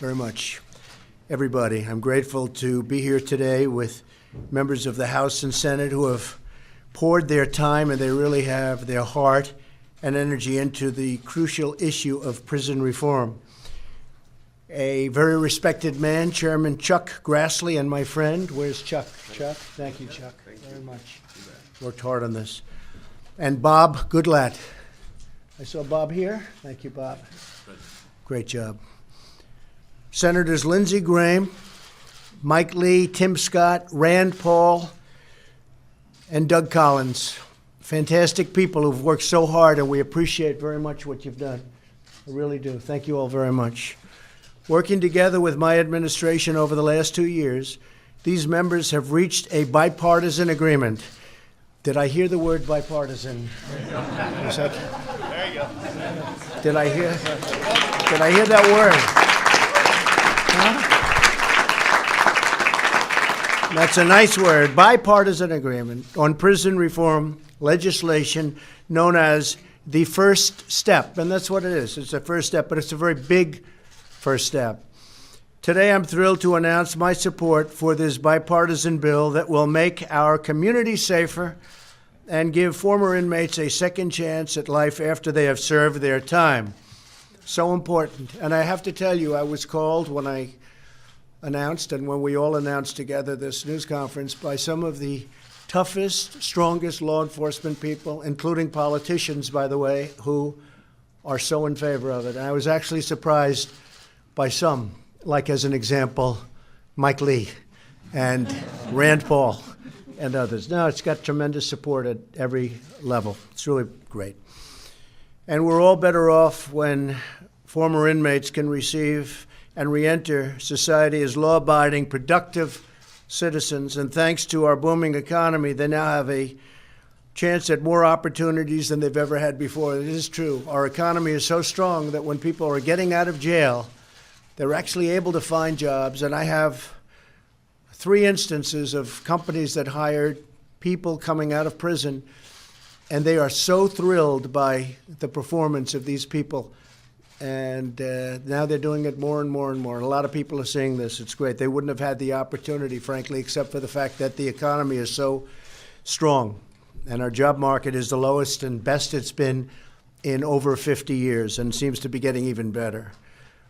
very much, everybody. I'm grateful to be here today with members of the House and Senate who have poured their time, and they really have their heart and energy into the crucial issue of prison reform. A very respected man, Chairman Chuck Grassley, and my friend. Where's Chuck? Chuck? Thank you, Chuck, very much. Worked hard on this. And Bob Goodlatte. I saw Bob here. Thank you, Bob. Great job. Senators Lindsey Graham, Mike Lee, Tim Scott, Rand Paul, and Doug Collins. Fantastic people who've worked so hard, and we appreciate very much what you've done. I really do. Thank you all very much. Working together with my administration over the last 2 years, these members have reached a bipartisan agreement. Did I hear the word bipartisan? There you go. Did I hear that word? Huh? That's a nice word. Bipartisan agreement on prison reform legislation known as the first step. And that's what it is. It's a first step, but it's a very big first step. Today, I'm thrilled to announce my support for this bipartisan bill that will make our community safer and give former inmates a second chance at life after they have served their time. So important. And I have to tell you, I was called when I announced, and when we all announced together this news conference, by some of the toughest, strongest law enforcement people, including politicians, by the way, who are so in favor of it. And I was actually surprised by some, like as an example, Mike Lee and Rand Paul and others. No, it's got tremendous support at every level. It's really great. And we're all better off when former inmates can receive and re-enter society as law-abiding, productive citizens. And thanks to our booming economy, they now have a chance at more opportunities than they've ever had before. It is true. Our economy is so strong that when people are getting out of jail, they're actually able to find jobs. And I have 3 instances of companies that hired people coming out of prison, and they are so thrilled by the performance of these people. And now they're doing it more and more and more. And a lot of people are seeing this. It's great. They wouldn't have had the opportunity, frankly, except for the fact that the economy is so strong. And our job market is the lowest and best it's been in over 50 years and seems to be getting even better.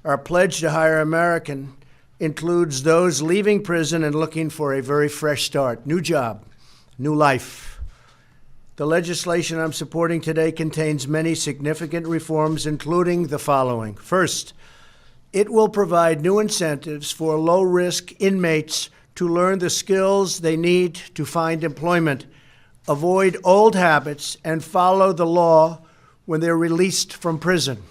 Our pledge to hire American includes those leaving prison and looking for a very fresh start, new job, new life. The legislation I'm supporting today contains many significant reforms, including the following. First, it will provide new incentives for low-risk inmates to learn the skills they need to find employment, avoid old habits, and follow the law when they're released from prison.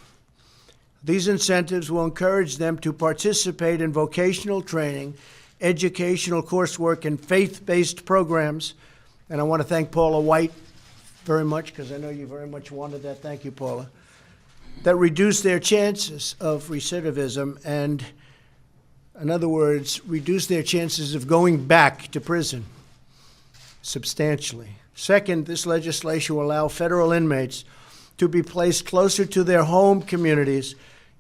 These incentives will encourage them to participate in vocational training, educational coursework, and faith-based programs. And I want to thank Paula White very much, because I know you very much wanted that. Thank you, Paula. That reduce their chances of recidivism and, in other words, reduce their chances of going back to prison substantially. Second, this legislation will allow federal inmates to be placed closer to their home communities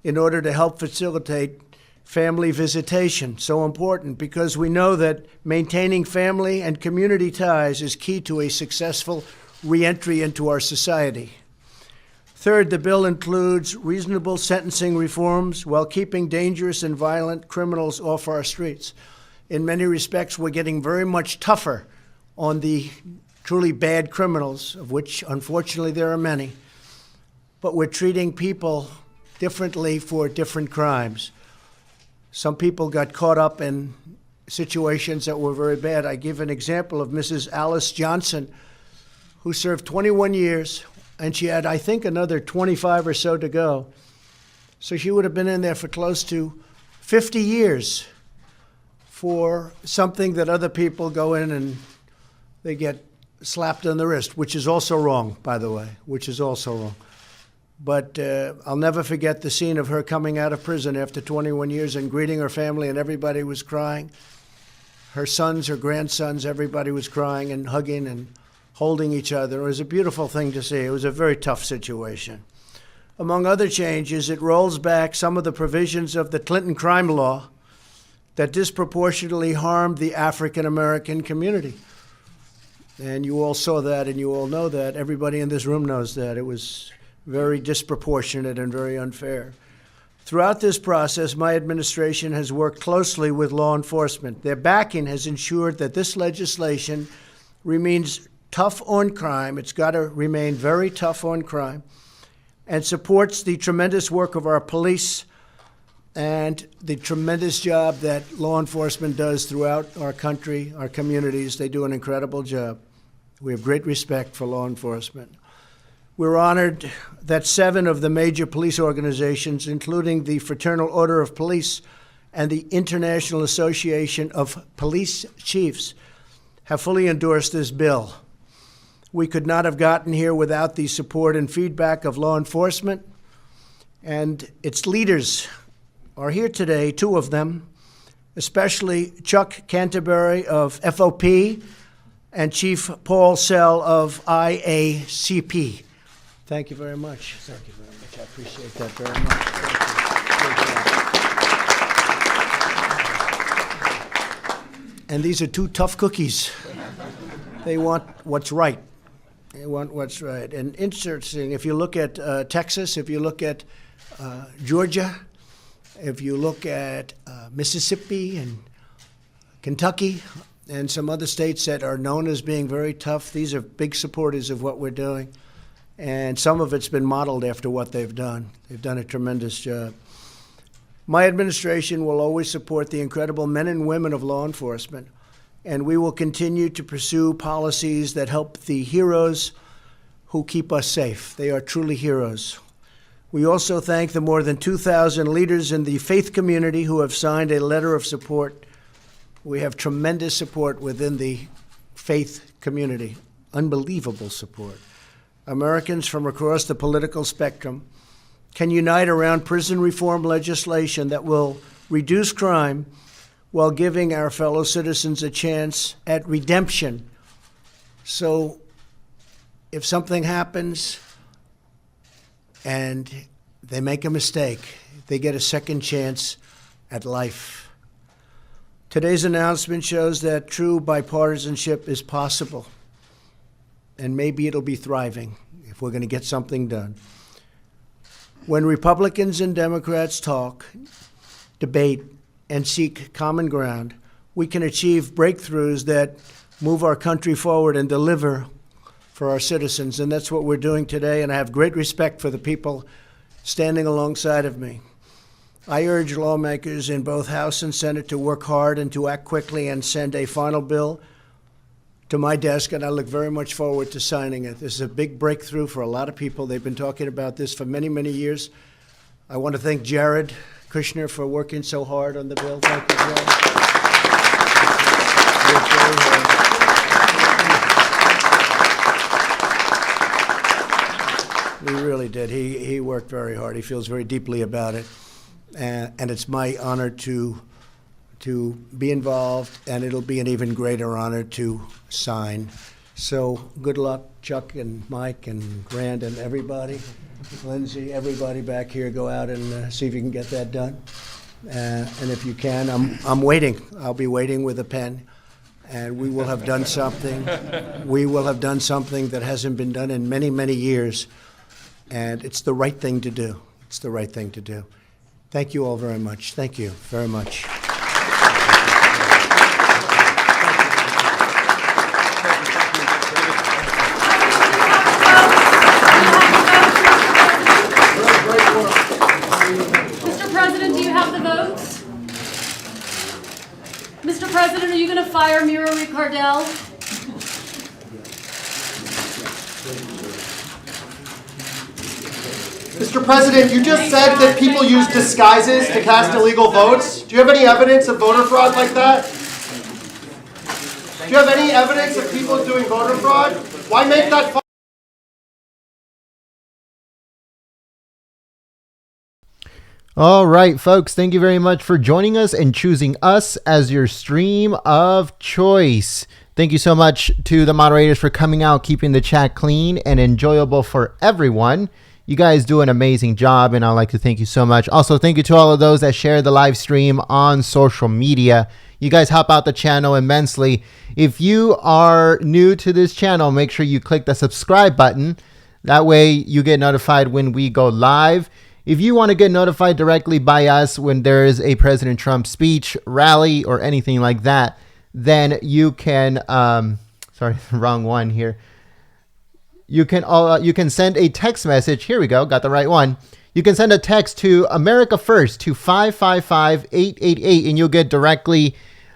in order to help facilitate family visitation. So important, because we know that maintaining family and community ties is key to a successful re-entry into our society. Third, the bill includes reasonable sentencing reforms while keeping dangerous and violent criminals off our streets. In many respects, we're getting very much tougher on the truly bad criminals, of which, unfortunately, there are many. But we're treating people differently for different crimes. Some people got caught up in situations that were very bad. I give an example of Mrs. Alice Johnson, who served 21 years, and she had, I think, another 25 or so to go. So she would have been in there for close to 50 years for something that other people go in and they get slapped on the wrist, which is also wrong, by the way, which is also wrong. But I'll never forget the scene of her coming out of prison after 21 years and greeting her family, and everybody was crying. Her sons, her grandsons, everybody was crying and hugging and holding each other. It was a beautiful thing to see. It was a very tough situation. Among other changes, it rolls back some of the provisions of the Clinton crime law that disproportionately harmed the African American community. And you all saw that, and you all know that. Everybody in this room knows that. It was very disproportionate and very unfair. Throughout this process, my administration has worked closely with law enforcement. Their backing has ensured that this legislation remains tough on crime. It's got to remain very tough on crime, and supports the tremendous work of our police and the tremendous job that law enforcement does throughout our country, our communities. They do an incredible job. We have great respect for law enforcement. We're honored that 7 of the major police organizations, including the Fraternal Order of Police and the International Association of Police Chiefs, have fully endorsed this bill. We could not have gotten here without the support and feedback of law enforcement, and its leaders are here today, 2 of them, especially Chuck Canterbury of FOP and Chief Paul Sell of IACP. Thank you very much. Thank you very much. I appreciate that very much. And these are 2 tough cookies. They want what's right. They want what's right. And interesting, if you look at Texas, if you look at Georgia, if you look at Mississippi and Kentucky and some other states that are known as being very tough, these are big supporters of what we're doing. And some of it's been modeled after what they've done. They've done a tremendous job. My administration will always support the incredible men and women of law enforcement, and we will continue to pursue policies that help the heroes who keep us safe. They are truly heroes. We also thank the more than 2,000 leaders in the faith community who have signed a letter of support. We have tremendous support within the faith community, unbelievable support. Americans from across the political spectrum can unite around prison reform legislation that will reduce crime while giving our fellow citizens a chance at redemption. So if something happens and they make a mistake, they get a second chance at life. Today's announcement shows that true bipartisanship is possible. And maybe it'll be thriving if we're going to get something done. When Republicans and Democrats talk, debate, and seek common ground, we can achieve breakthroughs that move our country forward and deliver for our citizens. And that's what we're doing today, and I have great respect for the people standing alongside of me. I urge lawmakers in both House and Senate to work hard and to act quickly and send a final bill to my desk, and I look very much forward to signing it. This is a big breakthrough for a lot of people. They've been talking about this for many, many years. I want to thank Jared Kushner for working so hard on the bill. Thank you, Jared. He really did. He worked very hard. He feels very deeply about it. And it's my honor to be involved, and it'll be an even greater honor to sign. So good luck, Chuck and Mike and Rand and everybody, Lindsay, everybody back here. Go out and see if you can get that done. And if you can, I'm waiting. I'll be waiting with a pen, and we will have done something. We will have done something that hasn't been done in many, many years, and it's the right thing to do. It's the right thing to do. Thank you all very much. Thank you very much. Mr. President, do you have the votes? Mr. President, are you going to fire Mira Ricardel? Mr. President, you just said that people use disguises to cast illegal votes. Do you have any evidence of voter fraud like that? Do you have any evidence of people doing voter fraud? Why make that fun? All right, folks, thank you very much for joining us and choosing us as your stream of choice. Thank you so much to the moderators for coming out, keeping the chat clean and enjoyable for everyone. You guys do an amazing job, and I'd like to thank you so much. Also, thank you to all of those that share the live stream on social media. You guys help out the channel immensely. If you are new to this channel, make sure you click the subscribe button. That way you get notified when we go live. If you want to get notified directly by us when there is a President Trump speech, rally, or anything like that, then you can, sorry, wrong one here. You can send a text message. Here we go. Got the right one. You can send a text to America First to 555-888, and you'll get directly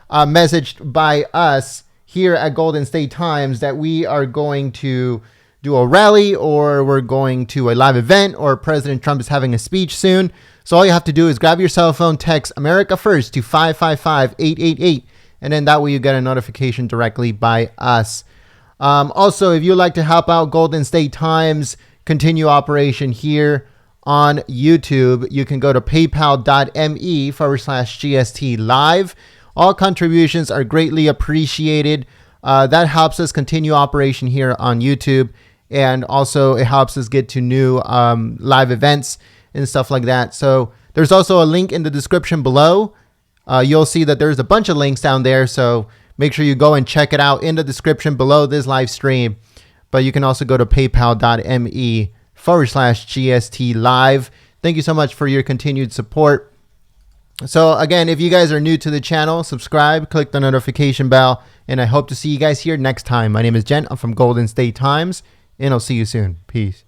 messaged by us here at Golden State Times that we are going to do a rally, or we're going to a live event, or President Trump is having a speech soon. So all you have to do is grab your cell phone, text America First to 555-888, and then that way you get a notification directly by us. Also, if you'd like to help out Golden State Times continue operation here on YouTube, you can go to paypal.me/GST live. All contributions are greatly appreciated. That helps us continue operation here on YouTube. And also it helps us get to new live events and stuff like that. So there's also a link in the description below. You'll see that there's a bunch of links down there. So make sure you go and check it out in the description below this live stream. But you can also go to paypal.me/GST live. Thank you so much for your continued support. So again, if you guys are new to the channel, subscribe, click the notification bell, and I hope to see you guys here next time. My name is Jen. I'm from Golden State Times, and I'll see you soon. Peace.